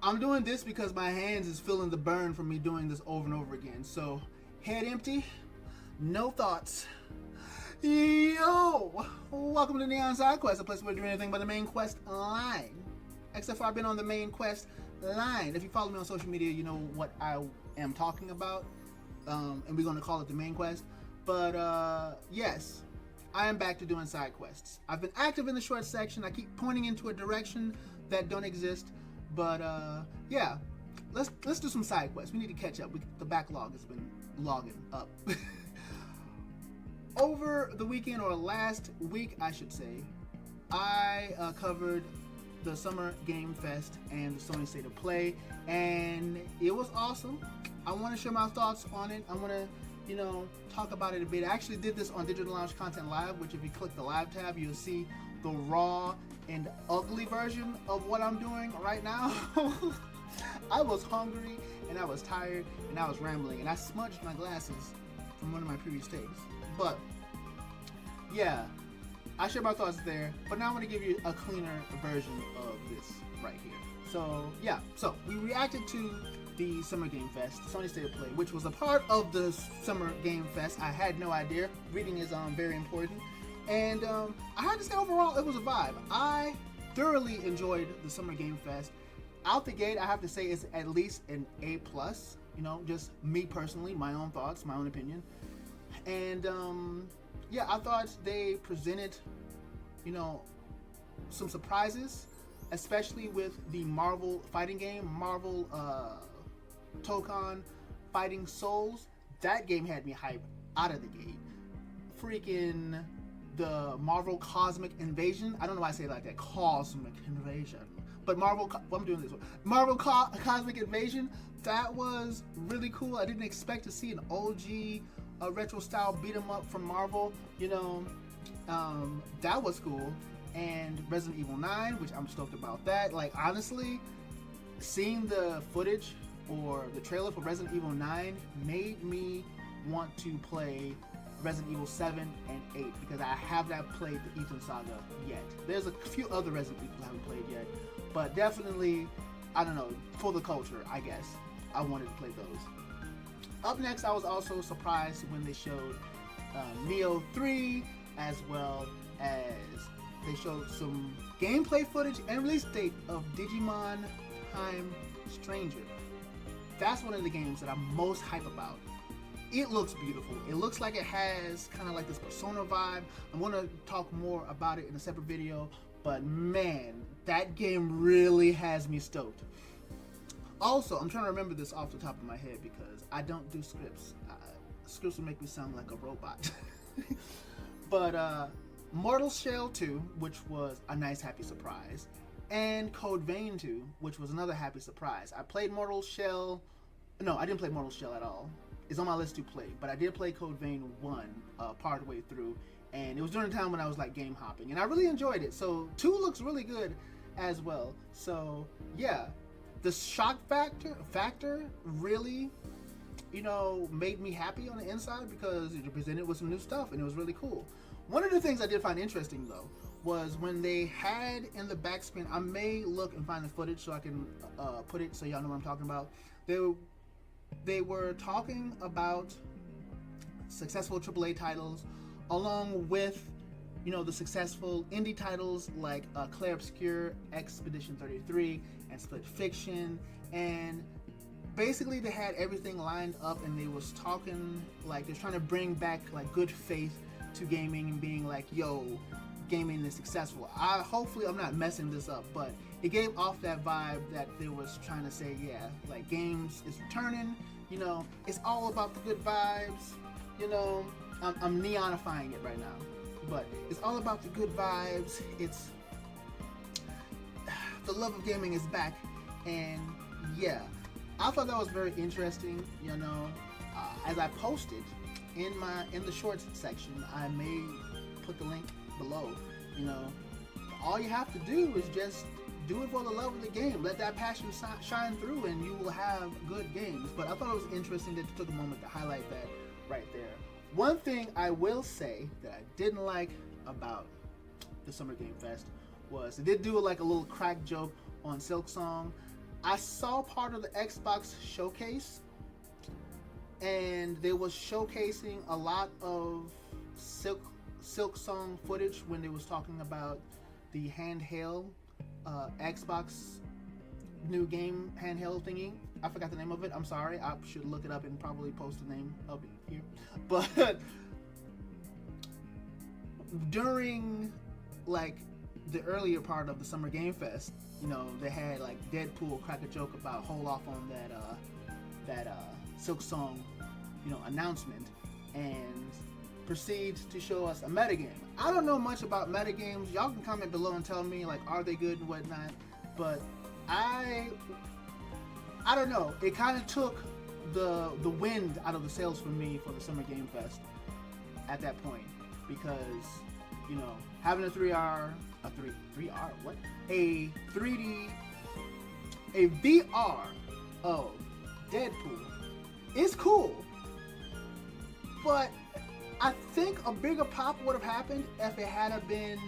I'm doing this because my hands is feeling the burn from me doing this over and over again. So, head empty, no thoughts. Yo! Welcome to NeonSideQuest, a place where we're doing anything but the main quest line. Except for I've been on the main quest line. If you follow me on social media, you know what I am talking about. And we're going to call it the main quest. But, yes, I am back to doing side quests. I've been active in the short section. I keep pointing into a direction that don't exist. But, yeah, let's do some side quests. We need to catch up. The backlog has been logging up. Over the weekend, or last week, I should say, I covered the Summer Game Fest and the Sony State of Play, and it was awesome. I want to share my thoughts on it. I want to, talk about it a bit. I actually did this on DigitalLoungeContent Live, which if you click the live tab, you'll see the raw and ugly version of what I'm doing right now. I was hungry, and I was tired, and I was rambling, and I smudged my glasses from one of my previous takes. But, yeah, I share my thoughts there, but now I'm going to give you a cleaner version of this right here. So, yeah, so we reacted to the Summer Game Fest, Sony State of Play, which was a part of the Summer Game Fest. I had no idea. Reading is very important. And I had to say overall, it was a vibe. I thoroughly enjoyed the Summer Game Fest. Out the gate, I have to say it's at least an A+, just me personally, my own thoughts, my own opinion. And yeah, I thought they presented, some surprises, especially with the Marvel fighting game, Marvel Tokon Fighting Souls. That game had me hyped out of the gate. Freaking the Marvel Cosmic Invasion. I don't know why I say it like that. Cosmic Invasion. But I'm doing this one. Marvel Cosmic Invasion. That was really cool. I didn't expect to see an OG retro style beat 'em up from Marvel. That was cool. And Resident Evil 9, which I'm stoked about that. Like, honestly, seeing the footage or the trailer for Resident Evil 9 made me want to play Resident Evil 7 and 8 because I have not played the Ethan Saga yet. There's a few other Resident Evils I haven't played yet, but definitely, I don't know, for the culture, I guess, I wanted to play those. Up next, I was also surprised when they showed Neo 3, as well as they showed some gameplay footage and release date of Digimon Time Stranger. That's one of the games that I'm most hype about. It looks beautiful. It looks like it has kind of like this Persona vibe. I'm going to talk more about it in a separate video, but man, that game really has me stoked. Also, I'm trying to remember this off the top of my head because I don't do scripts. Scripts will make me sound like a robot. But Mortal Shell 2, which was a nice happy surprise, and Code Vein 2, which was another happy surprise. I played Mortal Shell. No, I didn't play Mortal Shell at all. It's on my list to play, but I did play Code Vein 1 part of the way through, and it was during the time when I was like game hopping, and I really enjoyed it. So 2 looks really good as well. So yeah, the shock factor really, made me happy on the inside because it presented with some new stuff, and it was really cool. One of the things I did find interesting though was when they had in the back screen, I may look and find the footage so I can put it so y'all know what I'm talking about. They were talking about successful AAA titles along with, the successful indie titles like Clair Obscur, Expedition 33, and Split Fiction. And basically they had everything lined up, and they was talking like they're trying to bring back like good faith to gaming and being like, yo, gaming is successful. Hopefully I'm not messing this up, but it gave off that vibe that they was trying to say, yeah, like games is returning, it's all about the good vibes, I'm neonifying it right now, but it's all about the good vibes. It's the love of gaming is back, and yeah, I thought that was very interesting. As I posted in the shorts section, I may put the link below. All you have to do is just do it for the love of the game. Let that passion shine through, and you will have good games. But I thought it was interesting that you took a moment to highlight that right there. One thing I will say that I didn't like about the Summer Game Fest was they did do like a little crack joke on Silk Song. I saw part of the Xbox showcase, and they was showcasing a lot of Silk Song footage when they was talking about the handheld Xbox new game handheld thingy. I forgot the name of it. I'm sorry. I should look it up and probably post the name of it here. But during like the earlier part of the Summer Game Fest, you know, they had like Deadpool crack a joke about hold off on that Silk Song, you know, announcement, and proceeds to show us a metagame. I don't know much about metagames. Y'all can comment below and tell me, like, are they good and whatnot. But I don't know. It kind of took the wind out of the sails for me for the Summer Game Fest at that point, because, you know, having a 3R, a 3D, a VR of Deadpool is cool, but I think a bigger pop would have happened if it had been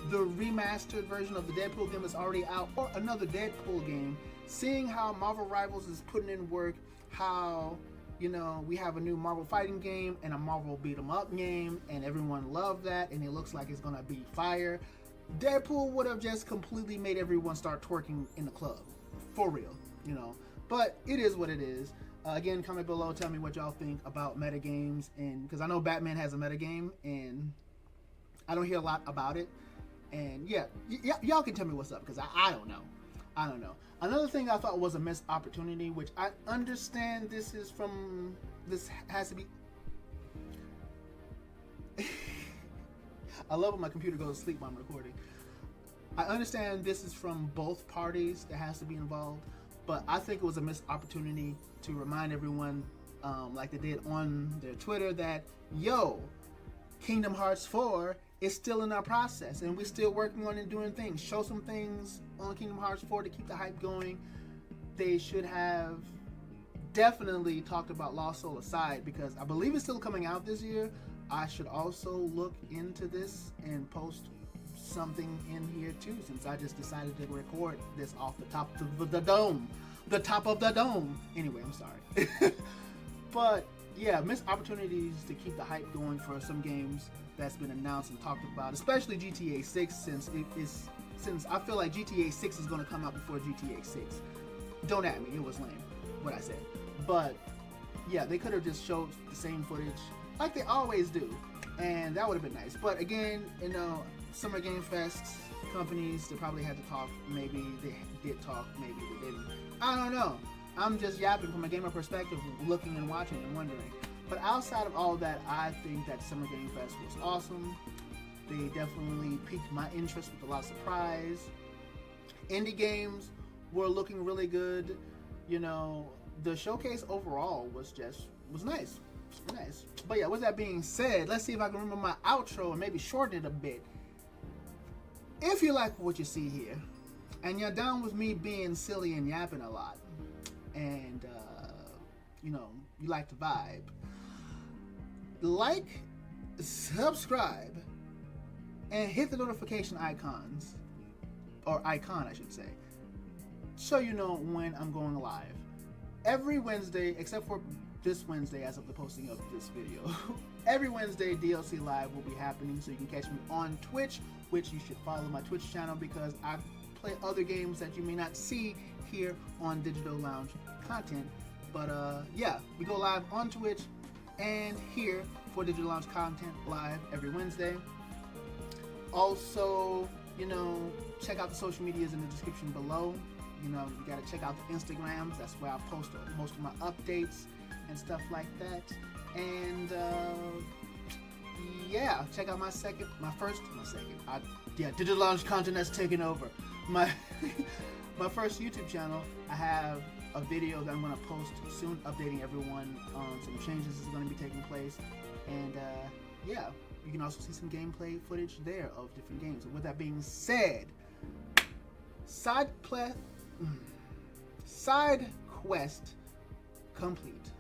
the remastered version of the Deadpool game that's already out, or another Deadpool game. Seeing how Marvel Rivals is putting in work, how, you know, we have a new Marvel fighting game and a Marvel beat 'em up game, and everyone loved that, and it looks like it's gonna be fire. Deadpool would have just completely made everyone start twerking in the club, for real, you know. But it is what it is. Again, comment below, tell me what y'all think about metagames, and because I know Batman has a metagame, and I don't hear a lot about it. And yeah, y'all can tell me what's up, because I don't know. I don't know. Another thing I thought was a missed opportunity, which I understand this has to be. I love when my computer goes to sleep while I'm recording. I understand this is from both parties that has to be involved, but I think it was a missed opportunity to remind everyone, like they did on their Twitter, that, yo, Kingdom Hearts 4 is still in our process, and we're still working on it, doing things. Show some things on Kingdom Hearts 4 to keep the hype going. They should have definitely talked about Lost Soul Aside, because I believe it's still coming out this year. I should also look into this and post something in here too, since I just decided to record this off the top of the dome. The top of the dome. Anyway, I'm sorry. But yeah, missed opportunities to keep the hype going for some games that's been announced and talked about, especially GTA 6, since I feel like GTA 6 is going to come out before GTA 6. Don't at me, it was lame what I said. But yeah, they could have just showed the same footage like they always do, and that would have been nice. But again, you know, Summer Game Fest companies, they probably had to talk. Maybe they did talk, maybe they didn't. I don't know. I'm just yapping from a gamer perspective, looking and watching and wondering. But outside of all that, I think that Summer Game Fest was awesome. They definitely piqued my interest with a lot of surprise. Indie games were looking really good. You know, the showcase overall was nice. Nice. But yeah, with that being said, let's see if I can remember my outro and maybe shorten it a bit. If you like what you see here, and you're down with me being silly and yapping a lot, and you know, you like the vibe, like, subscribe, and hit the notification icons, or icon I should say, so you know when I'm going live. Every Wednesday, except for this Wednesday as of the posting of this video, every Wednesday DLC Live will be happening, so you can catch me on Twitch, which you should follow my Twitch channel, because I play other games that you may not see here on Digital Lounge Content. But yeah, we go live on Twitch and here for Digital Lounge Content live every Wednesday. Also, you know, check out the social medias in the description below. You know, you gotta check out the Instagrams. That's where I post most of my updates and stuff like that. And yeah, check out Digital Lounge Content that's taking over. My first YouTube channel. I have a video that I'm gonna post soon, updating everyone on some changes that's gonna be taking place. And yeah, you can also see some gameplay footage there of different games. And with that being said, side quest complete.